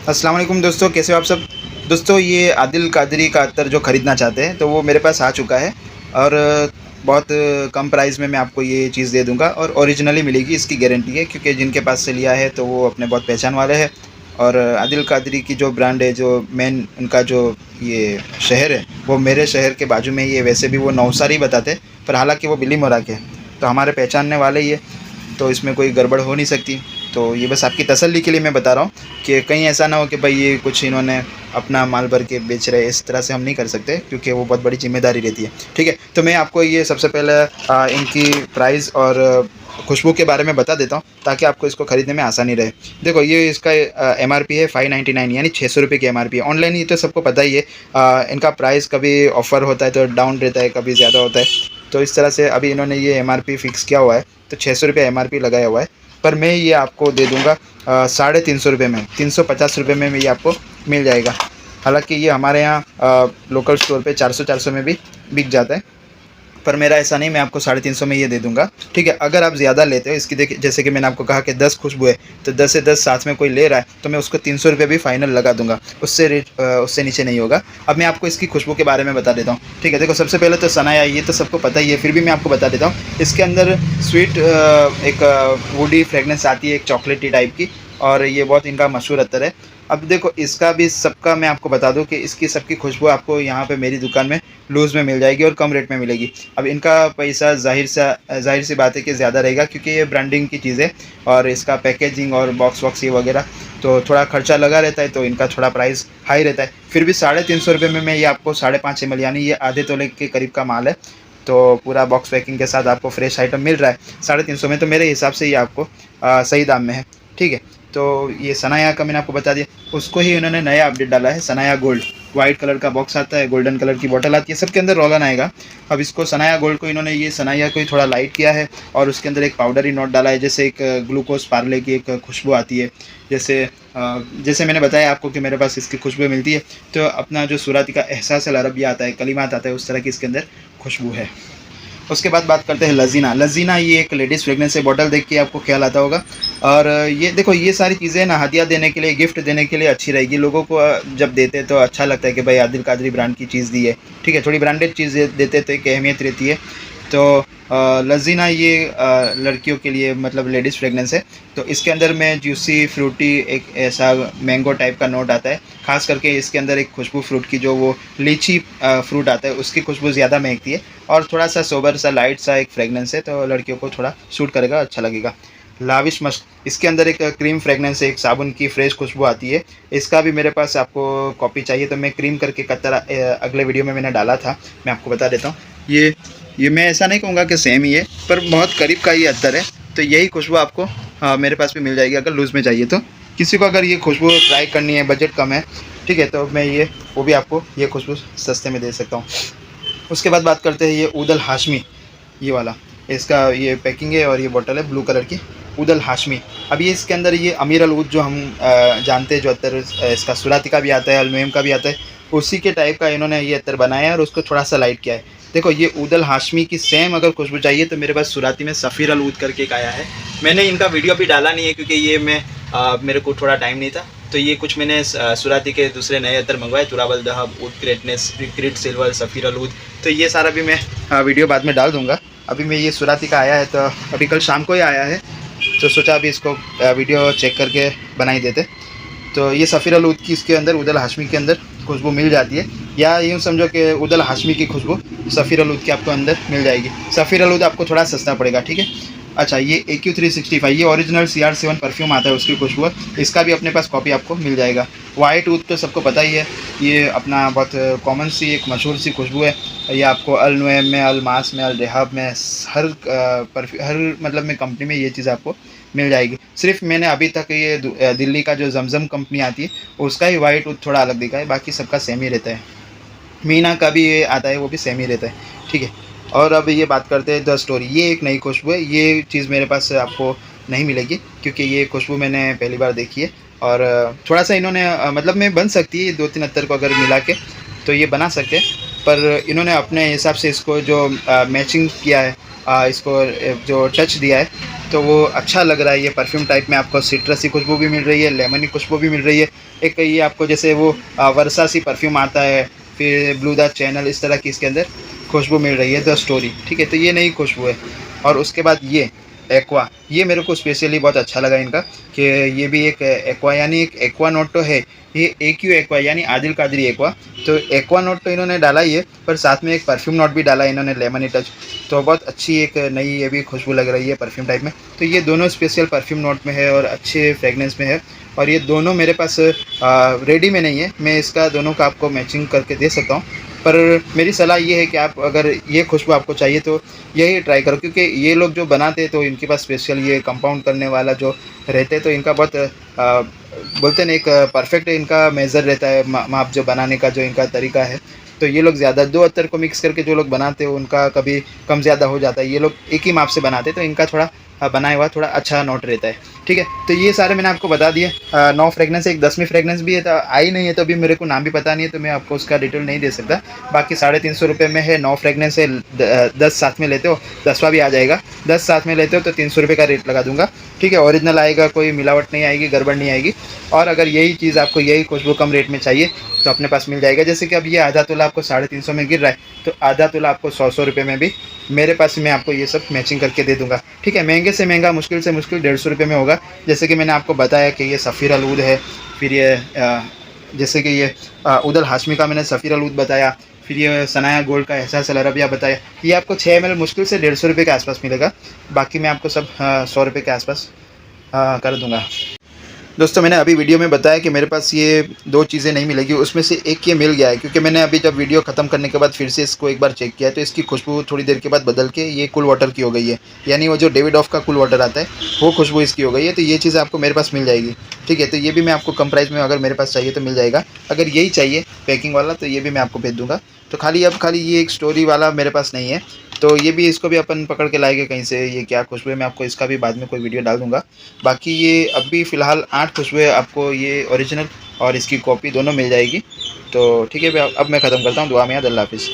अस्सलाम वालेकुम दोस्तों, कैसे हो आप सब। दोस्तों, ये आदिल कादरी का अत्तर जो ख़रीदना चाहते हैं तो वो मेरे पास आ चुका है और बहुत कम प्राइस में मैं आपको ये चीज़ दे दूंगा और ओरिजिनली मिलेगी, इसकी गारंटी है। क्योंकि जिनके पास से लिया है तो वो अपने बहुत पहचान वाले हैं। और आदिल कादरी की जो ब्रांड है, जो मेन उनका जो ये शहर है, वो मेरे शहर के बाजू में ही है। वैसे भी वो नवसारी बताते हैं, पर हालांकि वो बिलीमोरा के हैं, तो हमारे पहचानने वाले ही है, तो इसमें कोई गड़बड़ हो नहीं सकती। तो ये बस आपकी तसल्ली के लिए मैं बता रहा हूँ कि कहीं ऐसा ना हो कि भाई ये कुछ इन्होंने अपना माल भर के बेच रहे हैं। इस तरह से हम नहीं कर सकते, क्योंकि वो बहुत बड़ी जिम्मेदारी रहती है। ठीक है, तो मैं आपको ये सबसे पहले इनकी प्राइस और खुशबू के बारे में बता देता हूँ, ताकि आपको इसको ख़रीदने में आसानी रहे। देखो, ये इसका MRP है 599, यानी 600 रुपये की MRP है। ऑनलाइन ये तो सबको पता ही है। इनका प्राइस कभी ऑफ़र होता है तो डाउन रहता है, कभी ज़्यादा होता है। तो इस तरह से अभी इन्होंने ये MRP फ़िक्स किया हुआ है, तो 600 रुपये MRP लगाया हुआ है। पर मैं ये आपको दे दूँगा 350 रुपये में, 350 रुपये में ये आपको मिल जाएगा। हालांकि ये हमारे यहाँ लोकल स्टोर पे 400 में भी बिक जाता है, पर मेरा ऐसा नहीं, मैं आपको 350 में ये दे दूंगा। ठीक है, अगर आप ज़्यादा लेते हो इसकी, देखिए जैसे कि मैंने आपको कहा कि 10 खुशबू है, तो 10 से 10 साथ में कोई ले रहा है तो मैं उसको 300 रुपये भी फाइनल लगा दूंगा। उससे रेट उससे नीचे नहीं होगा। अब मैं आपको इसकी खुशबू के बारे में बता देता हूँ। ठीक है, देखो सबसे पहले तो सनाया, ये तो सबको पता ही है, फिर भी मैं आपको बता देता हूँ। इसके अंदर स्वीट एक वुडी फ्रेगनेंस आती है, एक चॉकलेटी टाइप की, और ये बहुत इनका मशहूर अत्तर है। अब देखो, इसका भी सबका मैं आपको बता दूं कि इसकी सबकी खुशबू आपको यहाँ पे मेरी दुकान में लूज़ में मिल जाएगी और कम रेट में मिलेगी। अब इनका पैसा जाहिर सी बात है कि ज़्यादा रहेगा, क्योंकि ये ब्रांडिंग की चीज़ है और इसका पैकेजिंग और बॉक्स वॉक्स ये वगैरह तो थोड़ा खर्चा लगा रहता है, तो इनका थोड़ा प्राइस हाई रहता है। फिर भी 350 रुपये में मैं ये आपको 5.5 ml, यानी ये आधे तोले के करीब का माल है, तो पूरा बॉक्स पैकिंग के साथ आपको फ्रेश आइटम मिल रहा है 350 में, तो मेरे हिसाब से ये आपको सही दाम में है। ठीक है, तो ये सनाया का मैंने आपको बता दिया। उसको ही उन्होंने नया अपडेट डाला है, सनाया गोल्ड। वाइट कलर का बॉक्स आता है, गोल्डन कलर की बोतल आती है, सबके अंदर रोगन आएगा। अब इसको सनाया गोल्ड को इन्होंने ये सनाया को ही थोड़ा लाइट किया है और उसके अंदर एक पाउडरी नोट डाला है। जैसे एक ग्लूकोज पार्ले की एक खुशबू आती है, जैसे मैंने बताया आपको कि मेरे पास इसकी खुशबू मिलती है, तो अपना जो सुराती का एहसास अरबिया आता है, कलिमात आता है, उस तरह की इसके अंदर खुशबू है। उसके बाद बात करते हैं लजीना। लजीना ये एक लेडीज़ फ्रेगनेंस है, बॉटल देख के आपको ख्याल आता होगा। और ये देखो, ये सारी चीज़ें ना हदिया देने के लिए, गिफ्ट देने के लिए अच्छी रहेगी। लोगों को जब देते तो अच्छा लगता है कि भाई आदिल कादरी ब्रांड की चीज़ दी है। ठीक है, थोड़ी ब्रांडेड चीज़ देते तो एक अहमियत रहती है। तो लजीना ये लड़कियों के लिए मतलब लेडीज़ फ्रेगनेंस है। तो इसके अंदर में जूसी फ्रूटी एक ऐसा मैंगो टाइप का नोट आता है। ख़ास करके इसके अंदर एक खुशबू फ्रूट की, जो वो लीची फ्रूट आता है, उसकी खुशबू ज़्यादा महकती है। और थोड़ा सा सोबर सा लाइट सा एक फ्रेगनेंस है, तो लड़कियों को थोड़ा सूट करेगा, अच्छा लगेगा। लाविश मस्क, इसके अंदर एक क्रीम फ्रेगनेंस है, एक साबुन की फ्रेश खुशबू आती है। इसका भी मेरे पास आपको कॉपी चाहिए तो मैं क्रीम करके कतरा अगले वीडियो में मैंने डाला था, मैं आपको बता देता हूँ। ये मैं ऐसा नहीं कहूँगा कि सेम ही है, पर बहुत करीब का ही अंतर है। तो यही खुशबू आपको मेरे पास भी मिल जाएगी, अगर लूज़ में चाहिए तो। किसी को अगर ये खुशबू ट्राई करनी है, बजट कम है, ठीक है, तो मैं वो भी आपको ये खुशबू सस्ते में दे सकता हूँ। उसके बाद बात करते हैं ये ऊदल हाशमी, ये वाला, इसका ये पैकिंग है और ये बोतल है ब्लू कलर की, ऊदल हाशमी। अब ये इसके अंदर ये अमीर अल ऊद जो हम जानते हैं, जो अत्तर इसका सुराती का भी आता है, अलनुम का भी आता है, उसी के टाइप का इन्होंने ये अत्तर बनाया है और उसको थोड़ा सा लाइट किया है। देखो, ये ऊदल हाशमी की सेम अगर खुशबू चाहिए तो मेरे पास सुराती में सफ़ीर अल ऊद करके एक आया है। मैंने इनका वीडियो भी डाला नहीं है, क्योंकि ये मेरे को थोड़ा टाइम नहीं था। तो ये कुछ मैंने सुराती के दूसरे नए अत्तर मंगवाए, तुराबल दहब, ऊद ग्रेटनेस, क्रिट सिल्वर, सफ़ीर अल ऊद। तो ये सारा भी मैं वीडियो बाद में डाल दूंगा। अभी मैं ये सुराती का आया है, तो अभी कल शाम को ही आया है, तो सोचा अभी इसको वीडियो चेक करके बना ही देते। तो ये सफ़ीर अल ऊद की इसके अंदर, ऊदल हाशमी के अंदर खुशबू मिल जाती है, या यूँ समझो कि ऊदल हाशमी की खुशबू सफ़ीर अल ऊद की आपको अंदर मिल जाएगी। सफ़ीर अल ऊद आपको थोड़ा सस्ता पड़ेगा। ठीक है, अच्छा, ये AQ365, ये ओरिजिनल CR7 परफ्यूम आता है, उसकी खुशबू है। इसका भी अपने पास कॉपी आपको मिल जाएगा। वाइट ऊद तो सबको पता ही है, ये अपना बहुत कॉमन सी एक मशहूर सी खुशबू है। ये आपको अल नुएम में, अल मास में, अल रेहाब में, हर मतलब में कंपनी में ये चीज़ आपको मिल जाएगी। सिर्फ मैंने अभी तक ये दिल्ली का जो जमजम कंपनी आती है, उसका ही वाइट ऊद थोड़ा अलग दिखा है, बाकी सबका सेम ही रहता है। मीना का भी ये आता है, वो भी सेम ही रहता है। ठीक है, और अब ये बात करते हैं द स्टोरी। ये एक नई खुशबू है, ये चीज़ मेरे पास आपको नहीं मिलेगी, क्योंकि ये खुशबू मैंने पहली बार देखी है। और थोड़ा सा इन्होंने मतलब में बन सकती है 2-3 अत्तर को अगर मिला के, तो ये बना सकते हैं, पर इन्होंने अपने हिसाब से इसको जो मैचिंग किया है, इसको जो टच दिया है तो वो अच्छा लग रहा है। ये परफ्यूम टाइप में आपको सिट्रसी खुशबू भी मिल रही है, लेमनी खुशबू भी मिल रही है। एक ये आपको जैसे वो वर्षा सी परफ्यूम आता है, फिर ब्लू द चैनल, इस तरह की इसके अंदर खुशबू मिल रही है द स्टोरी, ठीक है। तो ये नई खुशबू है। और उसके बाद ये एक्वा, ये मेरे को स्पेशली बहुत अच्छा लगा इनका कि ये भी एक एक्वा यानी एक एक्वा नोट तो है, ये AQ एक्वा यानी आदिल कादरी एक्वा। तो एक्वा नोट तो इन्होंने डाला ही है, पर साथ में एक परफ्यूम नोट भी डाला है इन्होंने, लेमनी टच। तो बहुत अच्छी एक नई ये भी खुशबू लग रही है परफ्यूम टाइप में। तो ये दोनों स्पेशल परफ्यूम नोट में है और अच्छे फ्रेगनेंस में है। और ये दोनों मेरे पास रेडी में नहीं है, मैं इसका दोनों का आपको मैचिंग करके दे सकता हूँ। पर मेरी सलाह ये है कि आप अगर ये खुशबू आपको चाहिए तो यही ट्राई करो, क्योंकि ये लोग जो बनाते हैं तो इनके पास स्पेशल ये कंपाउंड करने वाला जो रहते हैं तो इनका बहुत बोलते हैं ना एक परफेक्ट इनका मेज़र रहता है, माप जो बनाने का जो इनका तरीका है। तो ये लोग ज़्यादा 2 अत्तर को मिक्स करके जो लोग बनाते हैं उनका कभी कम ज़्यादा हो जाता है, ये लोग एक ही माप से बनाते हैं तो इनका थोड़ा बनाया हुआ थोड़ा अच्छा नोट रहता है, ठीक है। तो ये सारे मैंने आपको बता दिए। 9 फ्रेगनेंस है, एक 10वीं फ्रेगनेंस भी है तो आई नहीं है, तो अभी मेरे को नाम भी पता नहीं है तो मैं आपको उसका डिटेल नहीं दे सकता। बाकी 350 रुपये में है, 9 फ्रेगनेंस है। 10 साथ में लेते हो 10वां भी आ जाएगा, 10 साथ में लेते हो तो 300 रुपये का रेट लगा दूंगा, ठीक है। ओरिजिनल आएगा, कोई मिलावट नहीं आएगी, गड़बड़ नहीं आएगी। और अगर यही चीज़ आपको यही खुशबू कम रेट में चाहिए तो अपने पास मिल जाएगा। जैसे कि अब ये आधा तोला आपको 350 में गिर रहा है, तो आधा तोला आपको 100 रुपये में भी मेरे पास मैं आपको ये सब मैचिंग करके दे दूंगा, ठीक है। महंगे से महंगा, मुश्किल से मुश्किल 150 रुपये में होगा। जैसे कि मैंने आपको बताया कि ये सफ़ीर अलूद है, फिर ये जैसे कि ये उदल हाशमी का मैंने सफ़ीर अलूद बताया, फिर ये सनाया गोल्ड का एहसास अल अरबिया बताया। ये आपको 6 ml मुश्किल से 150 रुपये के आसपास मिलेगा। बाकी मैं आपको सब 100 रुपये के आसपास कर दूंगा। दोस्तों मैंने अभी वीडियो में बताया कि मेरे पास ये 2 चीज़ें नहीं मिलेगी, उसमें से एक ये मिल गया है, क्योंकि मैंने अभी जब वीडियो ख़त्म करने के बाद फिर से इसको एक बार चेक किया तो इसकी खुशबू थोड़ी देर के बाद बदल के ये कूल वाटर की हो गई है, यानी वो जो डेविड का कूल वाटर आता है वो खुशबू इसकी हो गई है। तो ये चीज़ आपको मेरे पास मिल जाएगी, ठीक है। तो ये भी मैं आपको कम प्राइस में अगर मेरे पास चाहिए तो मिल जाएगा। अगर यही चाहिए पैकिंग वाला तो ये भी मैं आपको भेज दूँगा। तो खाली ये एक स्टोरी वाला मेरे पास नहीं है, तो ये भी इसको भी अपन पकड़ के लाएंगे कहीं से, ये क्या खुशबू है मैं आपको इसका भी बाद में कोई वीडियो डाल दूंगा। बाकी ये अभी फ़िलहाल 8 खुशबुएं आपको ये ओरिजिनल और इसकी कॉपी दोनों मिल जाएगी। तो ठीक है, अब मैं ख़त्म करता हूँ। दुआ में याद, अल्लाह हाफ़िज़।